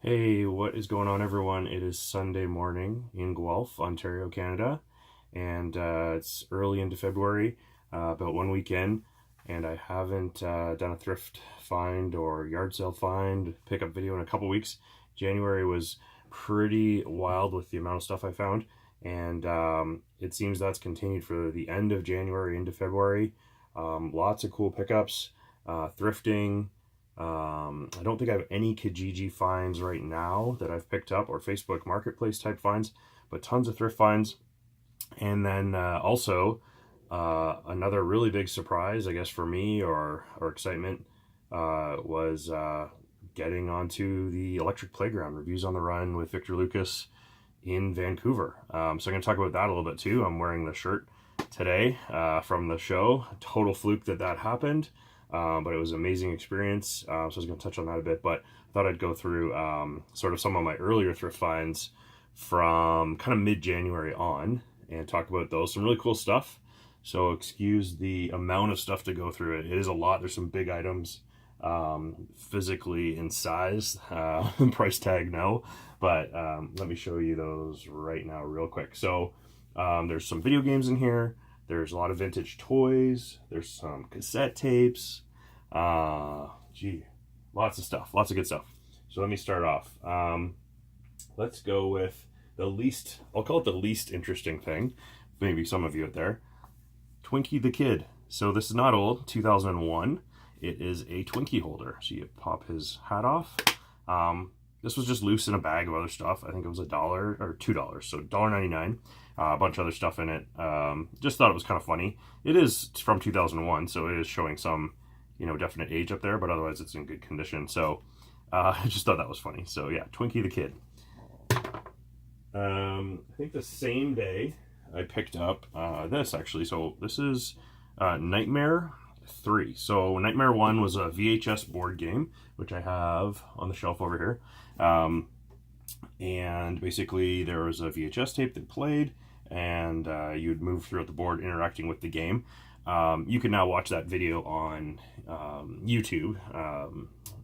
Hey, what is going on, everyone? It is Sunday morning in Guelph, Ontario, Canada, and it's early into February, about 1 week in, and I haven't done a thrift find or yard sale find pickup video in a couple weeks. January was pretty wild with the amount of stuff I found, and it seems that's continued for the end of January into February. Lots of cool pickups, thrifting. I don't think I have any Kijiji finds right now that I've picked up, or Facebook Marketplace type finds, but tons of thrift finds. And then also another really big surprise, I guess, for me or excitement was getting onto the Electric Playground Reviews on the Run with Victor Lucas in Vancouver. So I'm going to talk about that a little bit too. I'm wearing the shirt today from the show. Total fluke that happened. But it was an amazing experience, so I was going to touch on that a bit, but I thought I'd go through sort of some of my earlier thrift finds from kind of mid-January on and talk about those. Some really cool stuff, so excuse the amount of stuff to go through. It is a lot. There's some big items, physically in size, price tag no, but let me show you those right now real quick. So there's some video games in here. There's a lot of vintage toys. There's some cassette tapes. Lots of stuff. Lots of good stuff. So let me start off. Let's go with the least, I'll call it the least interesting thing. Maybe some of you out there. Twinkie the Kid. So this is not old, 2001. It is a Twinkie holder. So you pop his hat off. This was just loose in a bag of other stuff. I think it was $1 or $2, so $1.99. A bunch of other stuff in it. Just thought it was kind of funny. It is from 2001, so it is showing some, definite age up there, but otherwise it's in good condition. So I just thought that was funny. So yeah, Twinkie the Kid. I think the same day I picked up this actually. So this is Nightmare 3. So Nightmare 1 was a VHS board game, which I have on the shelf over here. And basically there was a VHS tape that played, and you'd move throughout the board interacting with the game. You can now watch that video on YouTube.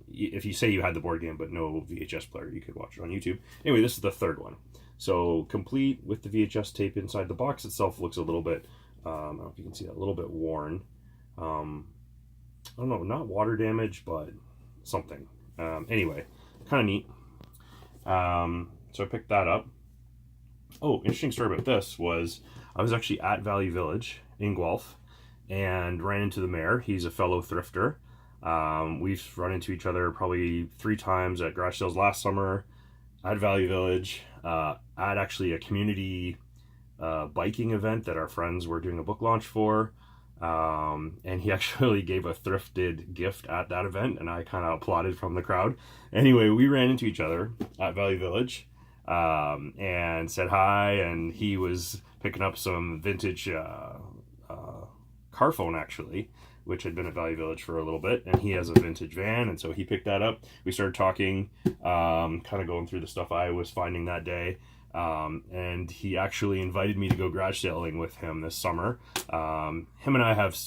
If you say you had the board game but no VHS player, you could watch it on YouTube. Anyway, this is the third one. So complete with the VHS tape inside. The box itself looks a little bit, I don't know if you can see that, a little bit worn. I don't know, not water damage, but something. Anyway, kind of neat. So I picked that up. Oh, interesting story about this was I was actually at Value Village in Guelph and ran into the mayor. He's a fellow thrifter. We've run into each other probably 3 times at garage sales last summer, at Value Village, at actually a community biking event that our friends were doing a book launch for. And he actually gave a thrifted gift at that event, and I kind of applauded from the crowd. Anyway, we ran into each other at Value Village and said hi, and he was picking up some vintage car phone actually, which had been at Value Village for a little bit, and he has a vintage van, and so he picked that up. We started talking, kind of going through the stuff I was finding that day. And he actually invited me to go garage sailing with him this summer. Him and I have,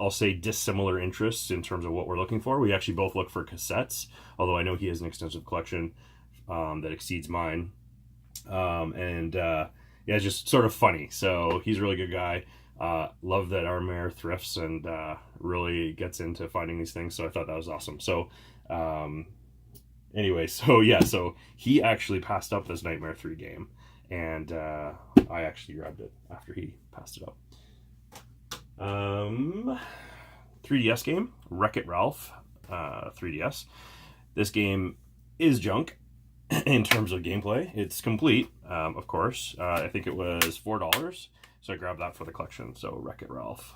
I'll say, dissimilar interests in terms of what we're looking for. We actually both look for cassettes, although I know he has an extensive collection that exceeds mine. Yeah, it's just sort of funny. So he's a really good guy. Love that our mayor thrifts and really gets into finding these things. So I thought that was awesome. So anyway, so yeah, so he actually passed up this Nightmare 3 game, and I actually grabbed it after he passed it up. 3DS game, Wreck-It Ralph 3DS. This game is junk in terms of gameplay. It's complete, of course. I think it was $4, so I grabbed that for the collection. So Wreck-It Ralph.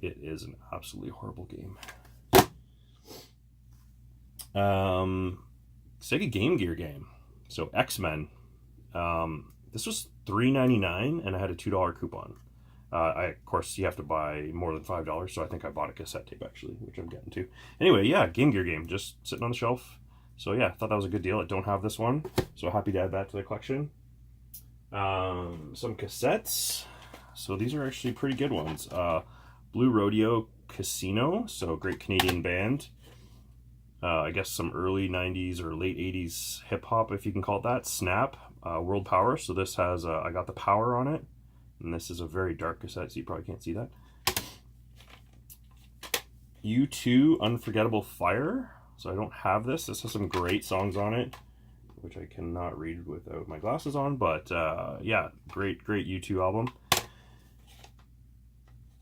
It is an absolutely horrible game. Sega Game Gear game. So X-Men. This was $3.99, and I had a $2 coupon. Of course, you have to buy more than $5, so I think I bought a cassette tape, actually, which I'm getting to. Anyway, yeah, Game Gear game, just sitting on the shelf. So yeah, I thought that was a good deal. I don't have this one, so happy to add that to the collection. Some cassettes. So these are actually pretty good ones. Blue Rodeo Casino, so great Canadian band. I guess some early 90s or late 80s hip-hop, if you can call it that. Snap, World Power. So this has, I got the power on it. And this is a very dark cassette, so you probably can't see that. U2, Unforgettable Fire. So I don't have this. This has some great songs on it, which I cannot read without my glasses on. But yeah, great U2 album.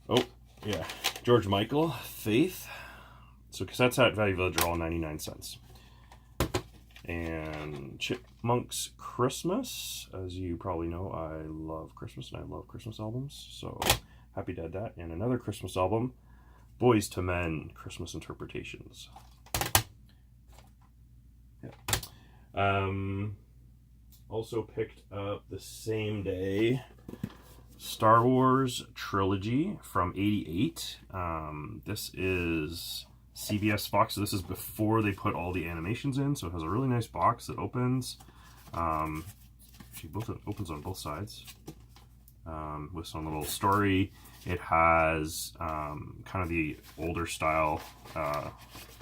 Oh, yeah. George Michael, Faith. So cassettes at Value Village are all 99 cents. And Chipmunks Christmas. As you probably know, I love Christmas and I love Christmas albums. So happy to add that. And another Christmas album, Boys to Men, Christmas Interpretations. Yeah. Also picked up the same day Star Wars Trilogy from '88. This is CBS Fox, so this is before they put all the animations in, so it has a really nice box that opens. Actually, opens on both sides with some little story. It has kind of the older style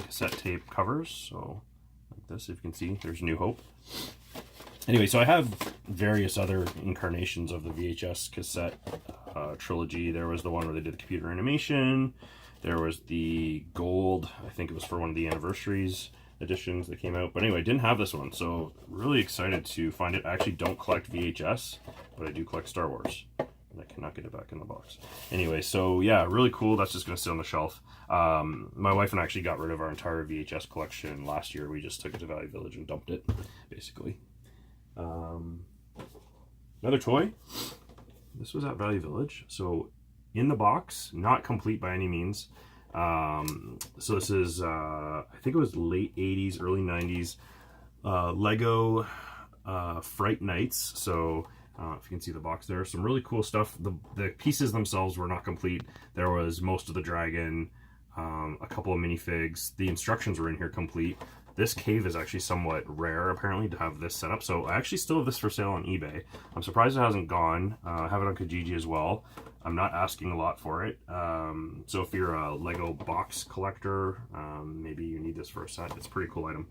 cassette tape covers, so like this, if you can see, there's New Hope. Anyway, so I have various other incarnations of the VHS cassette trilogy. There was the one where they did the computer animation. There was the gold, I think it was for one of the anniversaries editions that came out. But anyway, I didn't have this one, so really excited to find it. I actually don't collect VHS, but I do collect Star Wars. And I cannot get it back in the box. Anyway, so yeah, really cool. That's just going to sit on the shelf. My wife and I actually got rid of our entire VHS collection last year. We just took it to Value Village and dumped it, basically. Another toy. This was at Value Village. So in the box, not complete by any means. So this is, I think it was late 80s, early 90s, Lego Fright Nights. So if you can see the box there, some really cool stuff. The pieces themselves were not complete. There was most of the dragon, a couple of minifigs. The instructions were in here complete. This cave is actually somewhat rare, apparently, to have this set up. So I actually still have this for sale on eBay. I'm surprised it hasn't gone. I have it on Kijiji as well. I'm not asking a lot for it. So if you're a Lego box collector, maybe you need this for a set. It's a pretty cool item.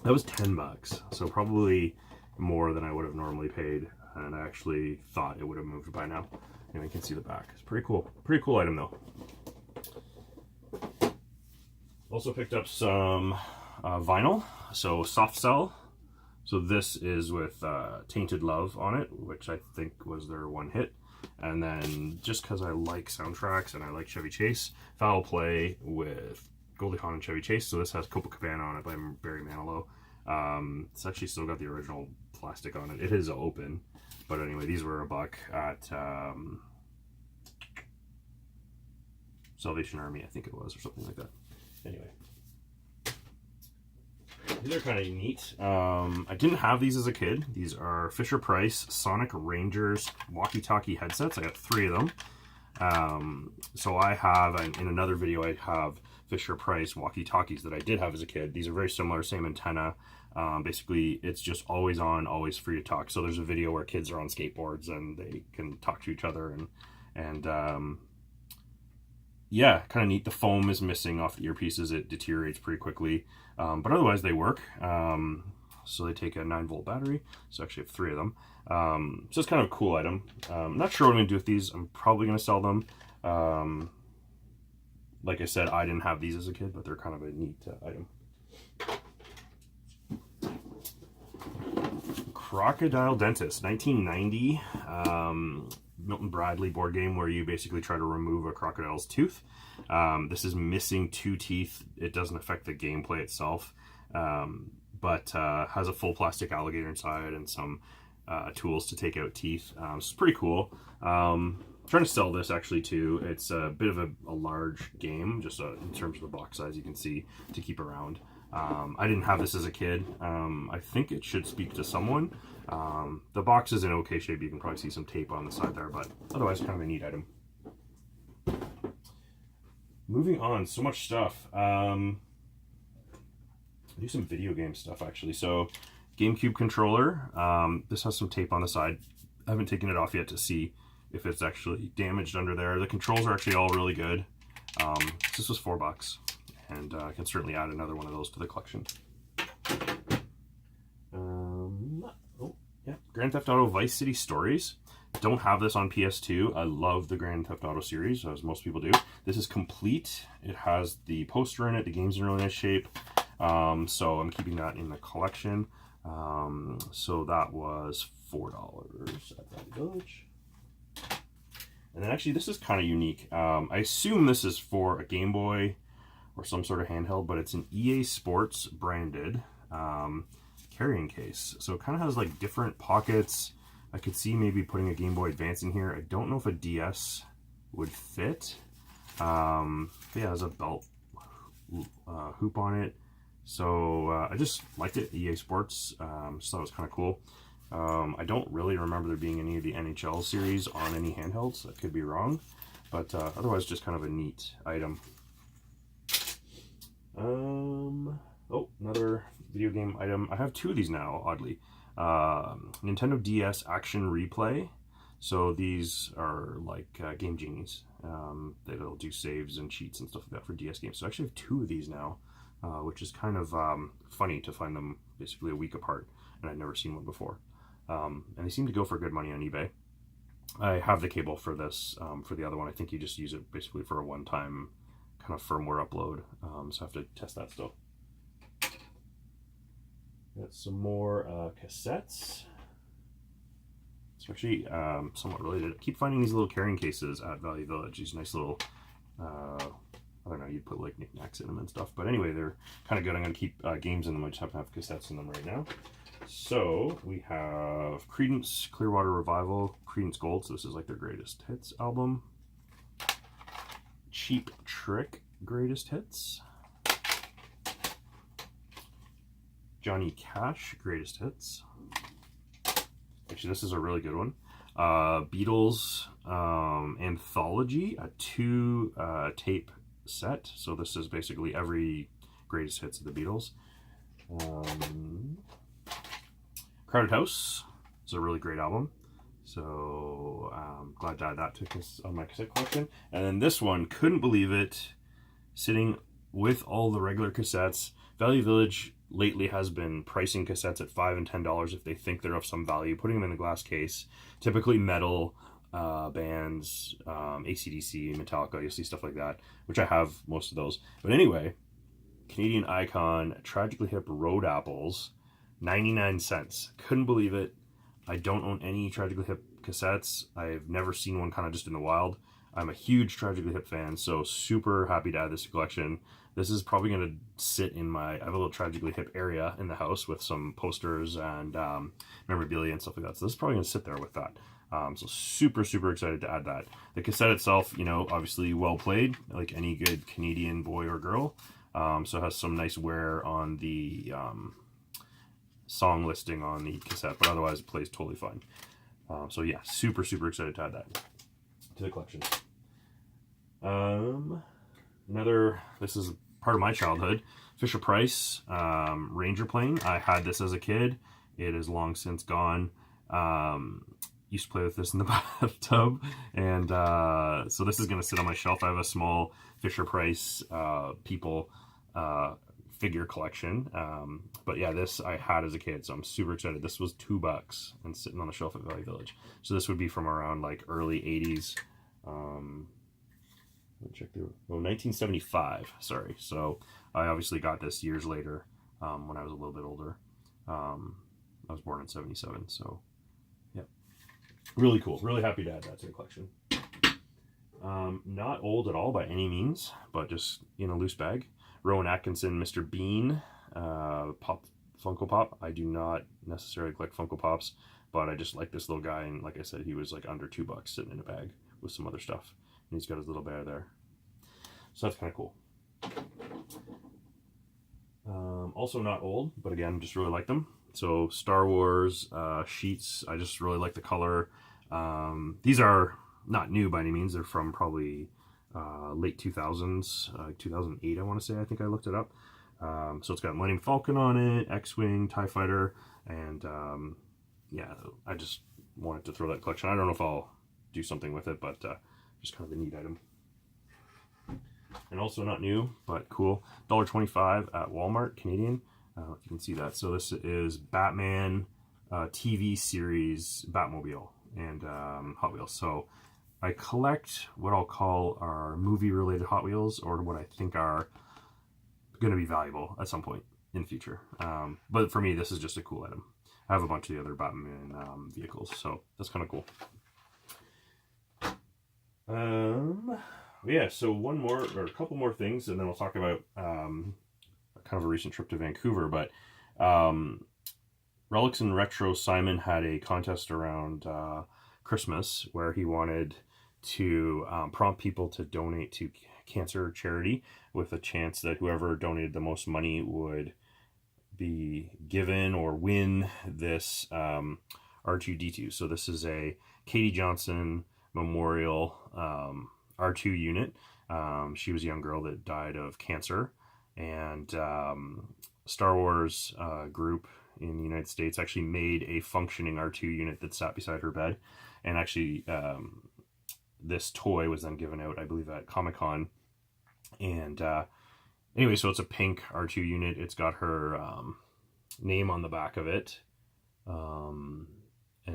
That was 10 bucks. So probably more than I would have normally paid. And I actually thought it would have moved by now. And you can see the back. It's pretty cool. Pretty cool item, though. Also picked up some vinyl, so Soft Cell. So this is with Tainted Love on it, which I think was their one hit. And then just because I like soundtracks and I like Chevy Chase, Foul Play with Goldie Hawn and Chevy Chase. So this has Copacabana on it by Barry Manilow. It's actually still got the original plastic on it. It is open, but anyway, these were $1 at Salvation Army, I think it was, or something like that. Anyway, these are kind of neat. I didn't have these as a kid. These are Fisher-Price Sonic Rangers walkie-talkie headsets. I got 3 of them. So I have, in another video, I have Fisher-Price walkie-talkies that I did have as a kid. These are very similar, same antenna. Basically, it's just always on, always free to talk. So there's a video where kids are on skateboards and they can talk to each other and yeah, kind of neat. The foam is missing off the earpieces. It deteriorates pretty quickly, but otherwise they work. So they take a 9-volt battery. So I actually have 3 of them. So it's kind of a cool item. I'm not sure what I'm going to do with these. I'm probably going to sell them. Like I said, I didn't have these as a kid, but they're kind of a neat item. Crocodile Dentist, 1990. Milton Bradley board game where you basically try to remove a crocodile's tooth. This is missing 2 teeth. It doesn't affect the gameplay itself, but has a full plastic alligator inside and some tools to take out teeth. So it's pretty cool. I'm trying to sell this actually too. It's a bit of a large game, just in terms of the box size, you can see, to keep around. I didn't have this as a kid. I think it should speak to someone. The box is in okay shape. You can probably see some tape on the side there, but otherwise kind of a neat item. Moving on, so much stuff. Do some video game stuff actually. So GameCube controller. This has some tape on the side. I haven't taken it off yet to see if it's actually damaged under there. The controls are actually all really good. This was $4. and I can certainly add another one of those to the collection. Oh, yeah, Grand Theft Auto Vice City Stories. Don't have this on PS2. I love the Grand Theft Auto series, as most people do. This is complete. It has the poster in it. The game's in really nice shape. So I'm keeping that in the collection. So that was $4 at Value Village. And then actually this is kind of unique. I assume this is for a Game Boy or some sort of handheld, but it's an EA Sports branded carrying case. So it kind of has like different pockets. I could see maybe putting a Game Boy Advance in here. I don't know if a DS would fit. But yeah, it has a belt hoop on it. So I just liked it, EA Sports. Just thought it was kind of cool. I don't really remember there being any of the NHL series on any handhelds. I could be wrong. But otherwise, just kind of a neat item. Oh, another video game item. I have two of these now, oddly. Nintendo DS Action Replay. So these are like Game Genies. They'll do saves and cheats and stuff like that for DS games. So I actually have two of these now, which is kind of funny to find them basically a week apart, and I'd never seen one before. And they seem to go for good money on eBay. I have the cable for this. For the other one, I think you just use it basically for a one-time kind of firmware upload. So I have to test that still. Got some more cassettes. It's actually somewhat related. I keep finding these little carrying cases at Value Village. These nice little, I don't know, you'd put like knickknacks in them and stuff. But anyway, they're kind of good. I'm going to keep games in them. I just happen to have cassettes in them right now. So we have Creedence Clearwater Revival, Creedence Gold. So this is like their greatest hits album. Cheap Trick Greatest Hits. Johnny Cash Greatest Hits. Actually, this is a really good one. Beatles Anthology, a 2-tape set. So this is basically every greatest hits of the Beatles. Crowded House. It's a really great album. So I'm glad to add that to on my cassette collection. And then this one, couldn't believe it, sitting with all the regular cassettes. Value Village lately has been pricing cassettes at $5 and $10 if they think they're of some value, putting them in a glass case. Typically metal bands, AC/DC, Metallica, you'll see stuff like that, which I have most of those. But anyway, Canadian Icon Tragically Hip Road Apples, 99 cents. Couldn't believe it. I don't own any Tragically Hip cassettes. I've never seen one kind of just in the wild. I'm a huge Tragically Hip fan, so super happy to add this to collection. This is probably going to sit in my, I have a little Tragically Hip area in the house with some posters and memorabilia and stuff like that. So this is probably going to sit there with that. So super, super excited to add that. The cassette itself, you know, obviously well played, like any good Canadian boy or girl. So it has some nice wear on the song listing on the cassette, but otherwise it plays totally fine. So yeah, super, super excited to add that to the collection. This is part of my childhood, Fisher-Price Ranger plane. I had this as a kid. It is long since gone. Used to play with this in the bathtub, and so this is going to sit on my shelf. I have a small Fisher-Price people figure collection, but yeah, this I had as a kid, so I'm super excited. This was $2 and sitting on the shelf at Value Village. So this would be from around like early 80s. Check the 1975. Sorry. So I obviously got this years later when I was a little bit older. I was born in 77, so yeah, really cool. Really happy to add that to the collection. Not old at all by any means, but just in a loose bag. Rowan Atkinson, Mr. Bean, Pop Funko Pop. I do not necessarily collect Funko Pops, but I just like this little guy, and like I said, he was like under $2 sitting in a bag with some other stuff. And he's got his little bear there. So that's kind of cool. Also not old, but again, just really like them. So Star Wars sheets, I just really like the color. These are not new by any means. They're from probably late 2000s, 2008 I want to say. I think I looked it up. So it's got Millennium Falcon on it, X-Wing, TIE Fighter, and yeah, I just wanted to throw that collection. I don't know if I'll do something with it, but just kind of a neat item. and also not new, but cool. $1.25 at Walmart, Canadian. If you can see that. So this is Batman TV series Batmobile and Hot Wheels. So I collect what I'll call our movie-related Hot Wheels, or what I think are going to be valuable at some point in the future. But for me, this is just a cool item. I have a bunch of the other Batman vehicles, so that's kind of cool. Yeah, so one more, or a couple more things, and then we'll talk about kind of a recent trip to Vancouver. But Relics and Retro Simon had a contest around Christmas where he wanted to prompt people to donate to cancer charity, with a chance that whoever donated the most money would be given or win this R2-D2. So this is a Katie Johnson Memorial R2 unit. She was a young girl that died of cancer, and Star Wars group in the United States actually made a functioning R2 unit that sat beside her bed, and actually this toy was then given out, I believe, at Comic-Con. And anyway, so it's a pink R2 unit. It's got her name on the back of it. And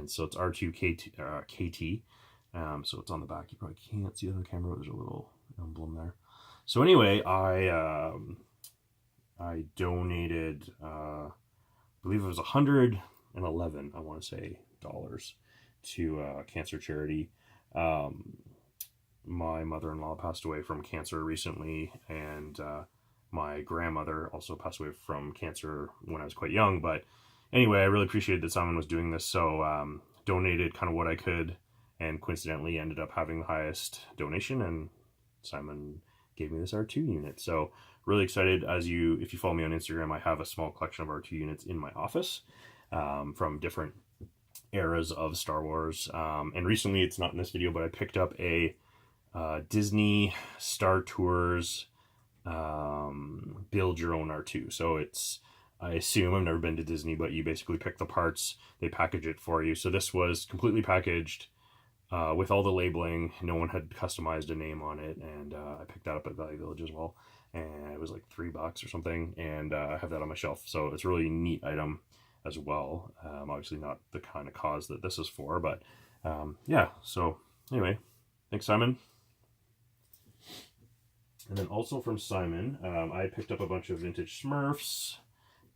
so it's R2KT. So it's on the back. You probably can't see it on camera, but there's a little emblem there. So anyway, I donated, I believe it was $111, I want to say, dollars to cancer charity. My mother-in-law passed away from cancer recently, and my grandmother also passed away from cancer when I was quite young. But anyway, I really appreciated that Simon was doing this, so donated kind of what I could, and coincidentally ended up having the highest donation, and Simon gave me this R2 unit. So really excited. If you follow me on Instagram, I have a small collection of R2 units in my office from different eras of Star Wars. And recently, it's not in this video, but I picked up a Disney Star Tours build your own R2. So it's, I assume, I've never been to Disney, but you basically pick the parts, they package it for you. So this was completely packaged with all the labeling. No one had customized a name on it, and I picked that up at Value Village as well, and it was like $3 or something, and I have that on my shelf. So it's a really neat item as well. Obviously not the kind of cause that this is for, but yeah. So anyway, thanks, Simon. And then also from Simon, I picked up a bunch of vintage Smurfs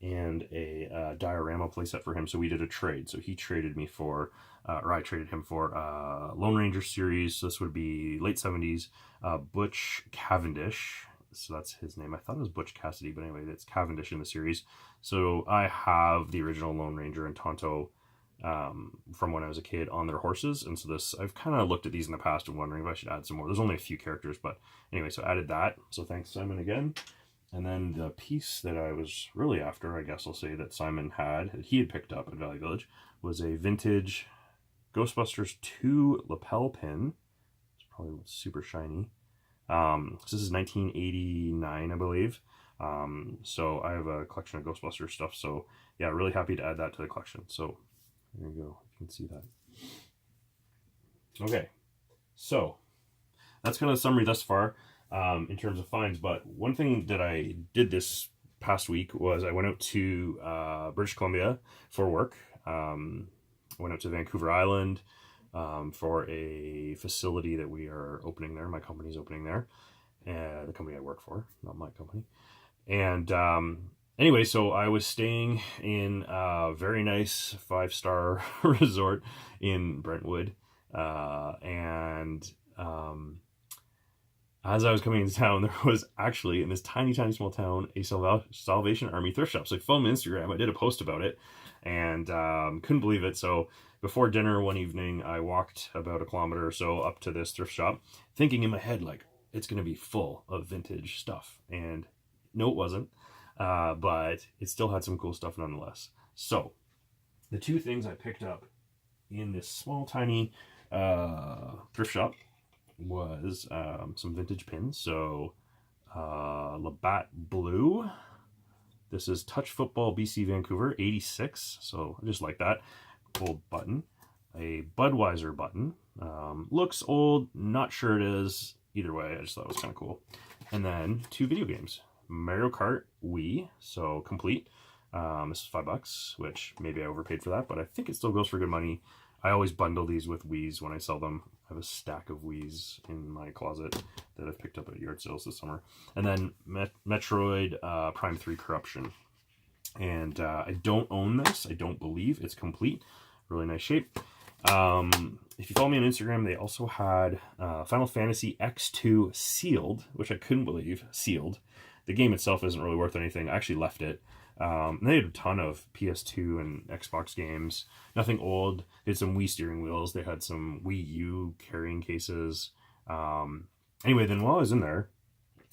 and a diorama playset for him. So we did a trade. So he traded me for, or I traded him for Lone Ranger series. So this would be late 70s, Butch Cavendish. So that's his name. I thought it was Butch Cassidy, but anyway, it's Cavendish in the series. So I have the original Lone Ranger and Tonto from when I was a kid on their horses. And so this, I've kind of looked at these in the past and wondering if I should add some more. There's only a few characters, but anyway, so added that. So thanks, Simon, again. And then the piece that I was really after, I guess I'll say, that Simon had, that he had picked up at Valley Village, was a vintage Ghostbusters 2 lapel pin. It's probably super shiny. So this is 1989, I believe. So I have a collection of Ghostbusters stuff. So yeah, really happy to add that to the collection. So there you go. You can see that. Okay. So that's kind of the summary thus far in terms of finds. But one thing that I did this past week was I went out to British Columbia for work. Went out to Vancouver Island for a facility that we are opening there. My company's opening there. The company I work for, not my company. And anyway, so I was staying in a very nice 5-star resort in Brentwood. As I was coming into town, there was actually, in this tiny, tiny small town, a Salvation Army thrift shop. So I filmed Instagram. I did a post about it, and couldn't believe it. So before dinner one evening, I walked about a kilometer or so up to this thrift shop, thinking in my head, like, it's going to be full of vintage stuff. And no, it wasn't. But it still had some cool stuff nonetheless. So the two things I picked up in this small, tiny thrift shop was some vintage pins. So Labatt Blue. This is Touch Football BC Vancouver 86. So I just like that. Gold button. A Budweiser button. Looks old. Not sure it is. Either way, I just thought it was kind of cool. And then 2 video games. Mario Kart Wii, so complete. This is $5, which maybe I overpaid for that, but I think it still goes for good money. I always bundle these with Wiis when I sell them. I have a stack of Wiis in my closet that I've picked up at yard sales this summer. And then Metroid Prime 3 Corruption. And I don't own this. I don't believe it's complete. Really nice shape. If you follow me on Instagram, they also had Final Fantasy X2 sealed, which I couldn't believe, sealed. The game itself isn't really worth anything. I actually left it. And they had a ton of PS2 and Xbox games. Nothing old. They had some Wii steering wheels. They had some Wii U carrying cases. Anyway, then while I was in there,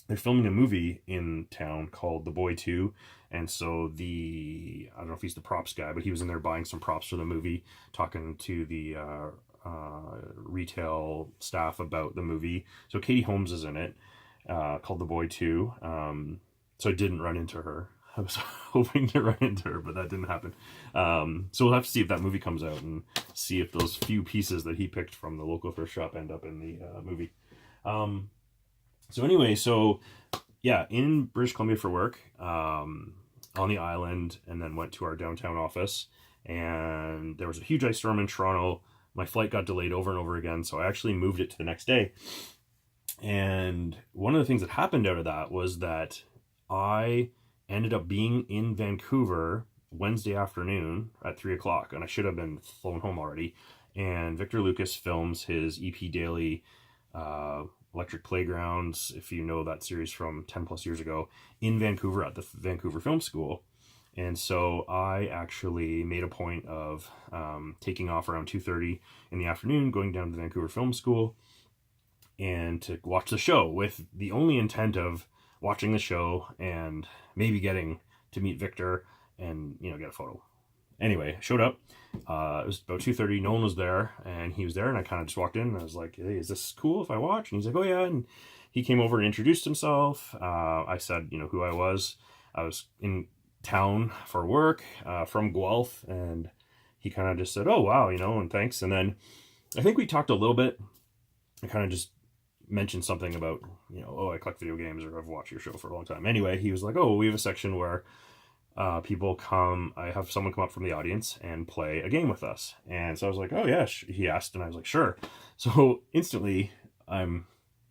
they're filming a movie in town called The Boy 2. And so I don't know if he's the props guy, but he was in there buying some props for the movie, talking to the retail staff about the movie. So Katie Holmes is in it, called The Boy 2. So I didn't run into her. I was hoping to run into her, but that didn't happen. So we'll have to see if that movie comes out and see if those few pieces that he picked from the local thrift shop end up in the movie. So anyway, yeah, in British Columbia for work, on the island, and then went to our downtown office. And there was a huge ice storm in Toronto. My flight got delayed over and over again, so I actually moved it to the next day. And one of the things that happened out of that was that I ended up being in Vancouver Wednesday afternoon at 3 o'clock, and I should have been flown home already. And Victor Lucas films his EPDaily Electric Playgrounds, if you know that series from 10 plus years ago, in Vancouver at the Vancouver Film School. And so I actually made a point of taking off around 2:30 in the afternoon, going down to the Vancouver Film School and to watch the show, with the only intent of watching the show and maybe getting to meet Victor and, get a photo. Anyway, showed up. It was about 2:30. No one was there, and he was there, and I kind of just walked in, and I was like, hey, is this cool if I watch? And he's like, oh, yeah. And he came over and introduced himself. I said, who I was. I was in town for work from Guelph, and he kind of just said, oh, wow, and thanks. And then I think we talked a little bit. I kind of just mentioned something about, I collect video games, or I've watched your show for a long time. Anyway, he was like, oh, we have a section where people come, I have someone come up from the audience and play a game with us. And so I was like, oh yeah, he asked, and I was like, sure. So instantly I'm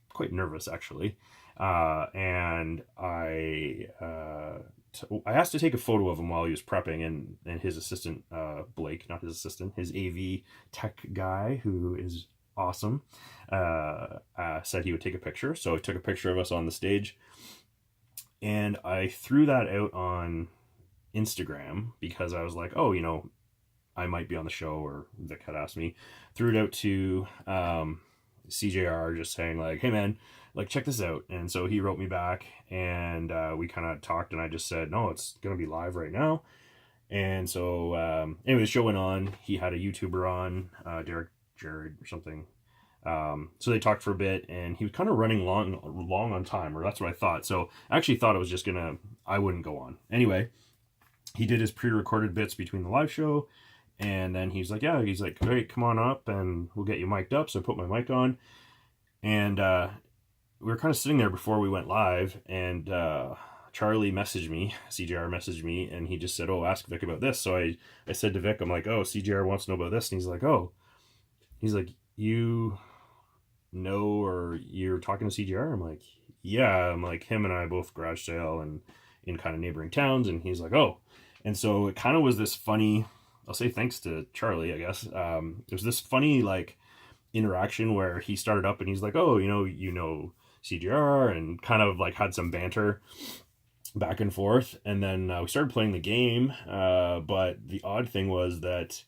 quite nervous, actually. And I asked to take a photo of him while he was prepping, and his assistant, Blake, not his assistant, his AV tech guy, who is awesome, said he would take a picture. So he took a picture of us on the stage, and I threw that out on Instagram because I was like, oh, I might be on the show, or Vic had asked me. Threw it out to CJR, just saying like, hey man, like, check this out. And so he wrote me back, and we kind of talked, and I just said, no, it's gonna be live right now. And so anyway, the show went on. He had a YouTuber on, Jared or something. So they talked for a bit, and he was kind of running long on time, or that's what I thought. So I actually thought it was just I wouldn't go on. Anyway, he did his pre-recorded bits between the live show, and then he's like, great, come on up and we'll get you mic'd up. So I put my mic on, and we were kind of sitting there before we went live, and Charlie messaged me, CJR messaged me, and he just said, oh, ask Vic about this. So I said to Vic, I'm like, oh, CJR wants to know about this. And he's like, you know, or you're talking to CJR? I'm like, yeah. I'm like, him and I both garage sale and in kind of neighboring towns. And he's like, oh. And so it kind of was this funny, I'll say thanks to Charlie, I guess. It was this funny like interaction where he started up and he's like, oh, CJR, and kind of like had some banter back and forth. And then we started playing the game. But the odd thing was that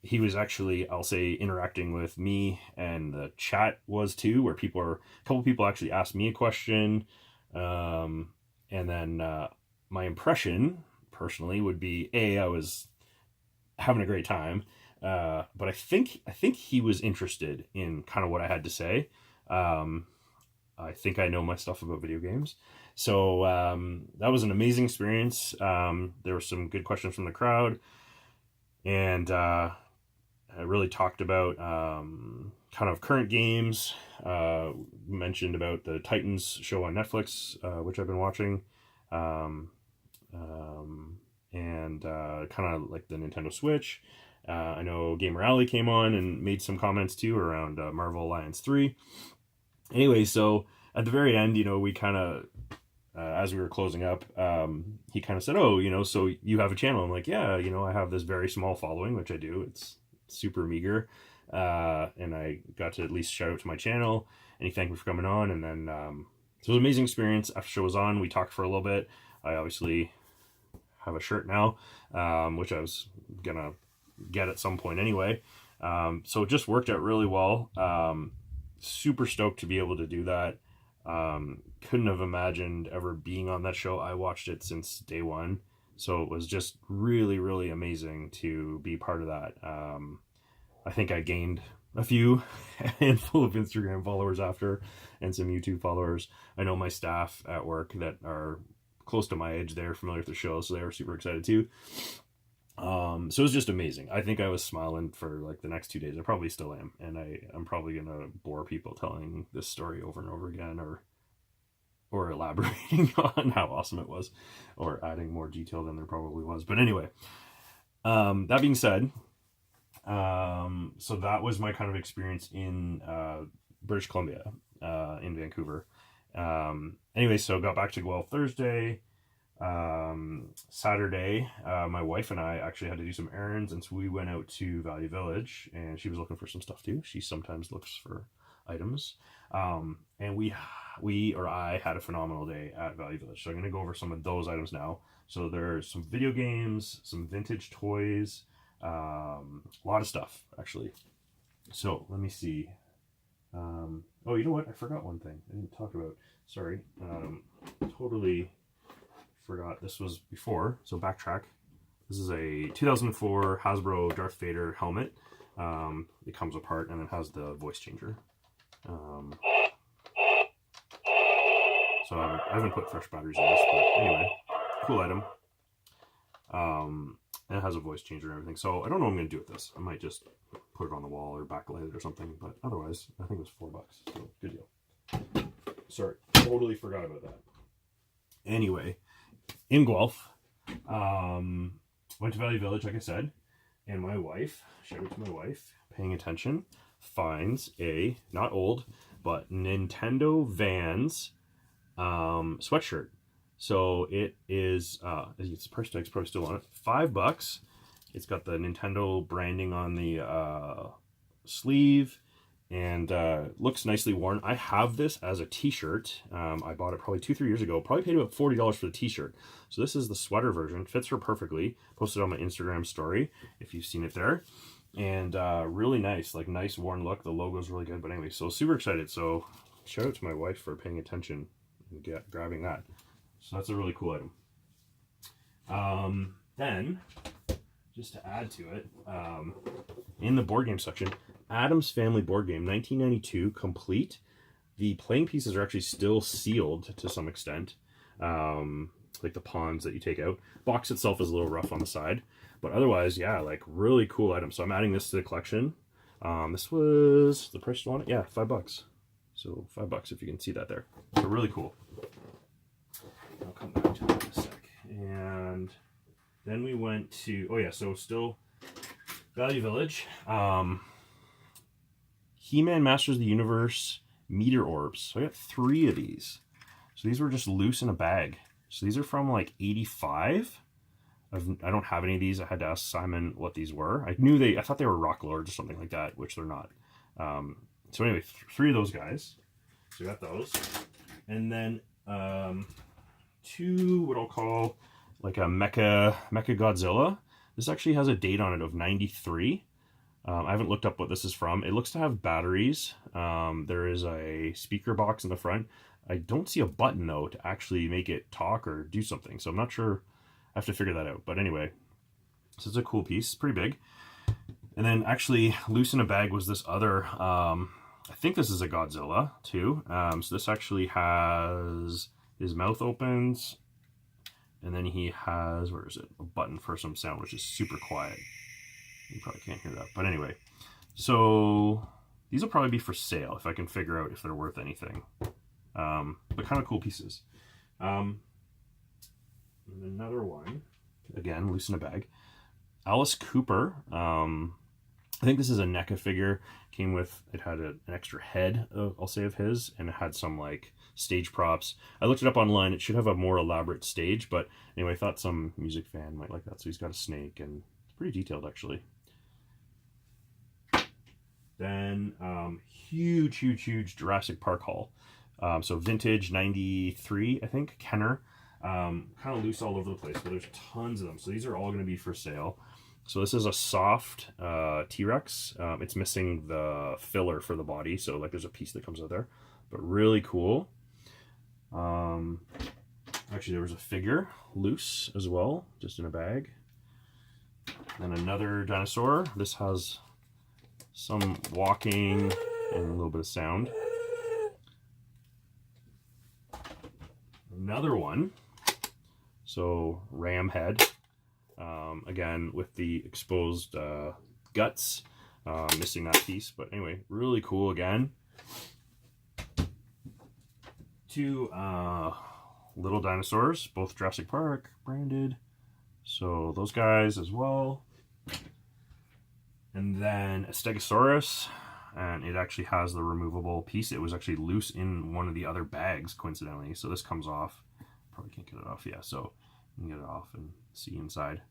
he was actually, I'll say, interacting with me, and the chat was too, where a couple people actually asked me a question. And then my impression personally would be, I was having a great time. But I think he was interested in kind of what I had to say. I think I know my stuff about video games. So that was an amazing experience. There were some good questions from the crowd. And I really talked about kind of current games. Mentioned about the Titans show on Netflix, which I've been watching. And kind of like the Nintendo Switch. I know Gamer Alley came on and made some comments too around Marvel Alliance 3. Anyway, so at the very end, you know, we kind of, as we were closing up, he kind of said, oh, you know, so you have a channel. I'm like, yeah, you know, I have this very small following, which I do. It's super meager. And I got to at least shout out to my channel, and he thanked me for coming on. And then, so it was an amazing experience. After the show was on, we talked for a little bit. I obviously have a shirt now, which I was gonna get at some point anyway. So it just worked out really well. Super stoked to be able to do that. Couldn't have imagined ever being on that show. I watched it since day one, so it was just really, really amazing to be part of that. I think I gained a handful of Instagram followers after, and some YouTube followers. I know my staff at work that are close to my age, they're familiar with the show, so they were super excited too. So it was just amazing. I think I was smiling for like the next 2 days. I probably still am, and I'm probably gonna bore people telling this story over and over again, or elaborating on how awesome it was, or adding more detail than there probably was. But anyway, that being said, so that was my kind of experience in British Columbia, in Vancouver. Anyway, so got back to Guelph Thursday. Saturday, my wife and I actually had to do some errands, and so we went out to Value Village, and she was looking for some stuff too. She sometimes looks for items. And I had a phenomenal day at Value Village. So I'm going to go over some of those items now. So there's some video games, some vintage toys, a lot of stuff actually. So let me see. Oh, you know what? I forgot one thing I didn't talk about. Sorry. Totally forgot this was before. So backtrack. This is a 2004 Hasbro Darth Vader helmet. It comes apart and it has the voice changer. So I haven't put fresh batteries in this, but anyway, cool item. And it has a voice changer and everything. So I don't know what I'm going to do with this. I might just put it on the wall or backlight it or something. But otherwise, I think it was $4. So good deal. Sorry, totally forgot about that. Anyway, in Guelph, went to Value Village, like I said. And my wife, shout out to my wife, paying attention, finds a, not old, but Nintendo Vans sweatshirt. So it is, its price tag's probably still on it, $5. It's got the Nintendo branding on the sleeve, and looks nicely worn. I have this as a t-shirt. I bought it probably 2-3 years ago. Probably paid about $40 for the t-shirt. So this is the sweater version. Fits her perfectly. Posted on my Instagram story if you've seen it there. And really nice, like nice worn look. The logo's really good. But anyway, so super excited. So shout out to my wife for paying attention and grabbing that. So that's a really cool item. Then, just to add to it, in the board game section, Adam's Family board game, 1992, complete. The playing pieces are actually still sealed to some extent, like the pawns that you take out. Box itself is a little rough on the side, but otherwise, yeah, like really cool item. So I'm adding this to the collection. This was the price on it, yeah, $5. So $5 if you can see that there. So really cool. I'll come back to that in a sec. And then we went to, oh yeah, so still Value Village. He-Man Masters of the Universe Meteorbs. So I got 3 of these. So these were just loose in a bag. So these are from like 85. I don't have any of these. I had to ask Simon what these were. I thought they were Rock Lords or something like that, which they're not. So anyway, 3 of those guys. So I got those. And then 2 what I'll call like a Mecha Godzilla. This actually has a date on it of 93. I haven't looked up what this is from. It looks to have batteries. There is a speaker box in the front. I don't see a button though to actually make it talk or do something. So I'm not sure. I have to figure that out. But anyway, so it's a cool piece. Pretty big. And then actually loose in a bag was this other, I think this is a Godzilla too. So this actually has, his mouth opens, and then he has, where is it? A button for some sound, which is super quiet. You probably can't hear that. But anyway, so These will probably be for sale if I can figure out if they're worth anything. But kind of cool pieces. And another one, again, loose in a bag. Alice Cooper. I think this is a NECA figure. Came with, it had an extra head, I'll say, of his, and it had some like stage props. I looked it up online. It should have a more elaborate stage, but anyway, I thought some music fan might like that. So he's got a snake, and it's pretty detailed actually. Then huge Jurassic Park haul. So vintage 93, I think, Kenner. Kind of loose all over the place, but there's tons of them. So these are all going to be for sale. So this is a soft T-Rex. It's missing the filler for the body, so like there's a piece that comes out there, but really cool. Actually, there was a figure loose as well, just in a bag. Then another dinosaur. This has some walking and a little bit of sound. Another one. So ram head. Again, with the exposed guts, missing that piece. But anyway, really cool again. Two little dinosaurs, both Jurassic Park branded. So those guys as well. And then a Stegosaurus, and it actually has the removable piece. It was actually loose in one of the other bags, coincidentally. So this comes off. Probably can't get it off. Yeah, so you can get it off and see inside.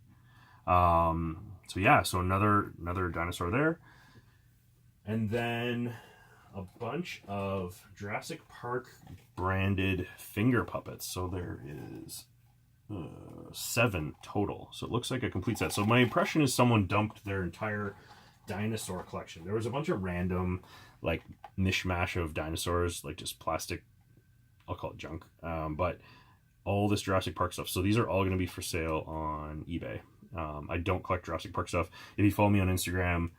So yeah, so another dinosaur there. And then a bunch of Jurassic Park branded finger puppets. So there is 7 total. So it looks like a complete set. So my impression is someone dumped their entire dinosaur collection. There was a bunch of random like mishmash of dinosaurs, like just plastic, I'll call it junk, but all this Jurassic Park stuff. So these are all going to be for sale on eBay. I don't collect Jurassic Park stuff. If you follow me on Instagram,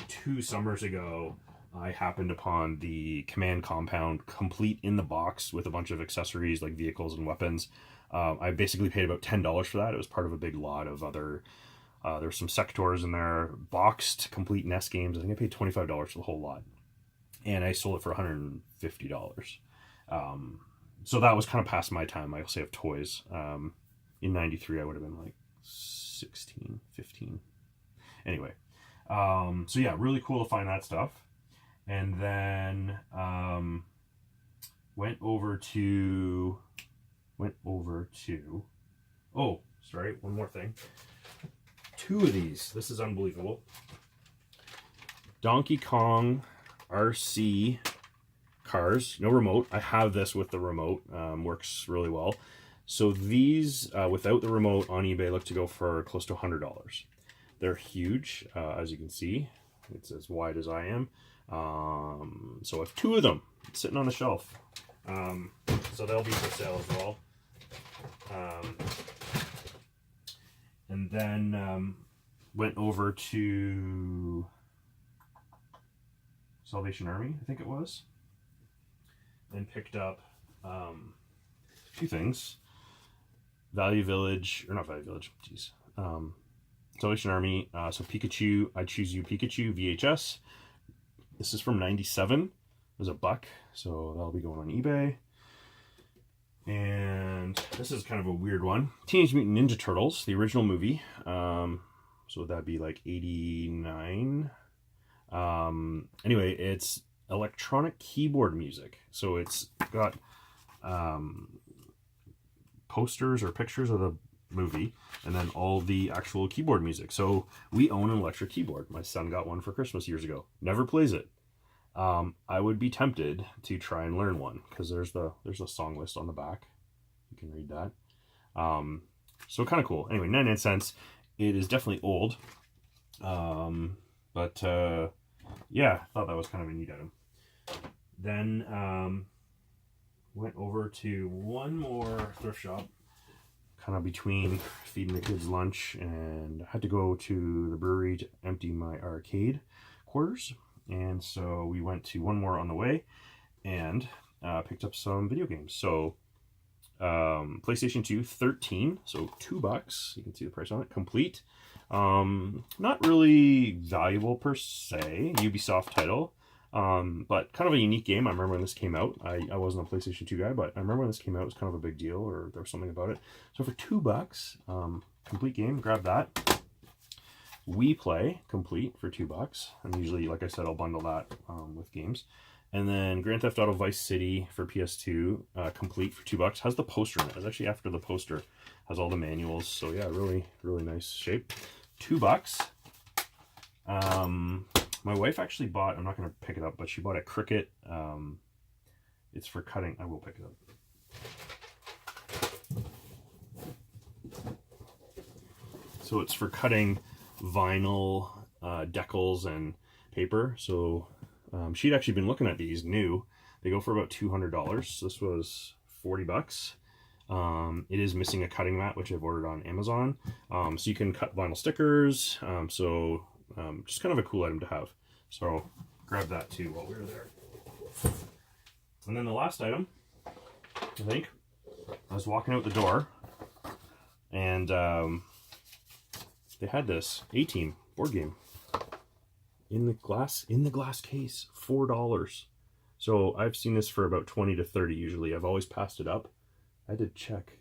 2 summers ago, I happened upon the Command compound complete in the box with a bunch of accessories like vehicles and weapons. I basically paid about $10 for that. It was part of a big lot of other, there's some sectors in there, boxed complete NES games. I think I paid $25 for the whole lot. And I sold it for $150. So that was kind of past my time, I'll say, of toys. In 93, I would have been like 16, 15. Anyway, so yeah, really cool to find that stuff. And then went over to, oh, sorry, one more thing. 2 of these. This is unbelievable. Donkey Kong RC cars, no remote. I have this with the remote, works really well. So these without the remote on eBay look to go for close to $100. They're huge, as you can see. It's as wide as I am. So I have 2 of them sitting on the shelf. So they'll be for sale as well. And then went over to Salvation Army, I think it was, and picked up 2 things. Value Village, or not Value Village, jeez. Salvation Army, so Pikachu, I Choose You Pikachu VHS. This is from 97. It was $1, so that'll be going on eBay. And this is kind of a weird one. Teenage Mutant Ninja Turtles, the original movie. So would that be like 89? Anyway, it's electronic keyboard music. So it's got posters or pictures of the movie and then all the actual keyboard music. So we own an electric keyboard. My son got one for Christmas years ago. Never plays it. I would be tempted to try and learn one because there's the song list on the back. You can read that. So kind of cool. Anyway, 99 cents. It is definitely old. But yeah, I thought that was kind of a neat item. Then went over to one more thrift shop, kind of between feeding the kids lunch, and I had to go to the brewery to empty my arcade quarters. And so we went to one more on the way and picked up some video games. So PlayStation 2, 13, so $2. You can see the price on it, complete. Not really valuable per se, Ubisoft title. But kind of a unique game. I remember when this came out. I wasn't a PlayStation 2 guy, but I remember when this came out, it was kind of a big deal, or there was something about it. So for $2, complete game, grab that. We Play Complete for $2. And usually, like I said, I'll bundle that with games. And then Grand Theft Auto Vice City for PS2, complete for $2. Has the poster in it. It's actually after the poster. Has all the manuals. So yeah, really, really nice shape. $2. My wife actually bought, I'm not going to pick it up, but she bought a Cricut. It's for cutting. I will pick it up. So it's for cutting vinyl decals and paper. So she'd actually been looking at these new. They go for about $200. This was $40. It is missing a cutting mat, which I've ordered on Amazon. So you can cut vinyl stickers. Just kind of a cool item to have. So grab that too while we were there. And then the last item, I think, I was walking out the door and they had this A-Team board game in the glass case, $4. So I've seen this for about 20 to 30 usually. I've always passed it up. I had to check.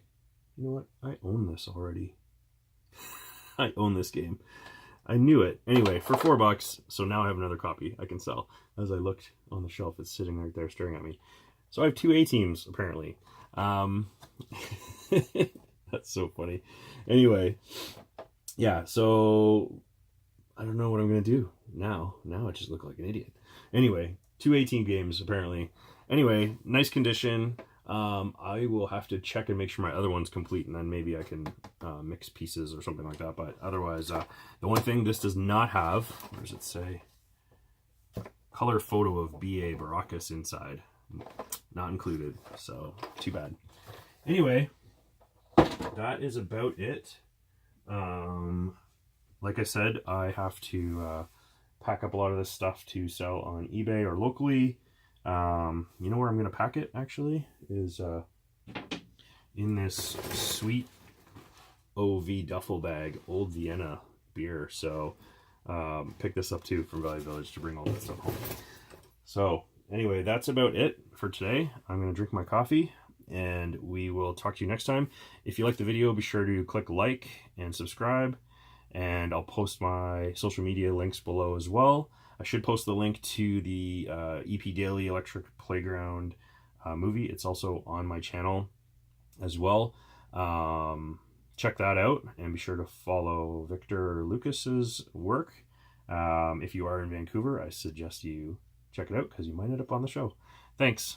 You know what? I own this already. I own this game. I knew it. Anyway, for $4, so now I have another copy I can sell. As I looked on the shelf, it's sitting right there staring at me. So I have 2 A-Teams, apparently. That's so funny. Anyway, yeah, so I don't know what I'm going to do now. Now I just look like an idiot. Anyway, 2 A-Team games, apparently. Anyway, nice condition. I will have to check and make sure my other one's complete, and then maybe I can mix pieces or something like that. But otherwise, the only thing this does not have, where does it say? Color photo of B.A. Baracus inside. Not included, so too bad. Anyway, that is about it. Like I said, I have to pack up a lot of this stuff to sell on eBay or locally. You know where I'm going to pack it, actually, is in this sweet OV duffel bag, Old Vienna beer. So pick this up too from Valley Village to bring all that stuff home. So anyway, that's about it for today. I'm going to drink my coffee and we will talk to you next time. If you like the video, be sure to click like and subscribe, and I'll post my social media links below as well. I should post the link to the EPDaily Electric Playground movie. It's also on my channel as well. Check that out and be sure to follow Victor Lucas's work. If you are in Vancouver, I suggest you check it out because you might end up on the show. Thanks.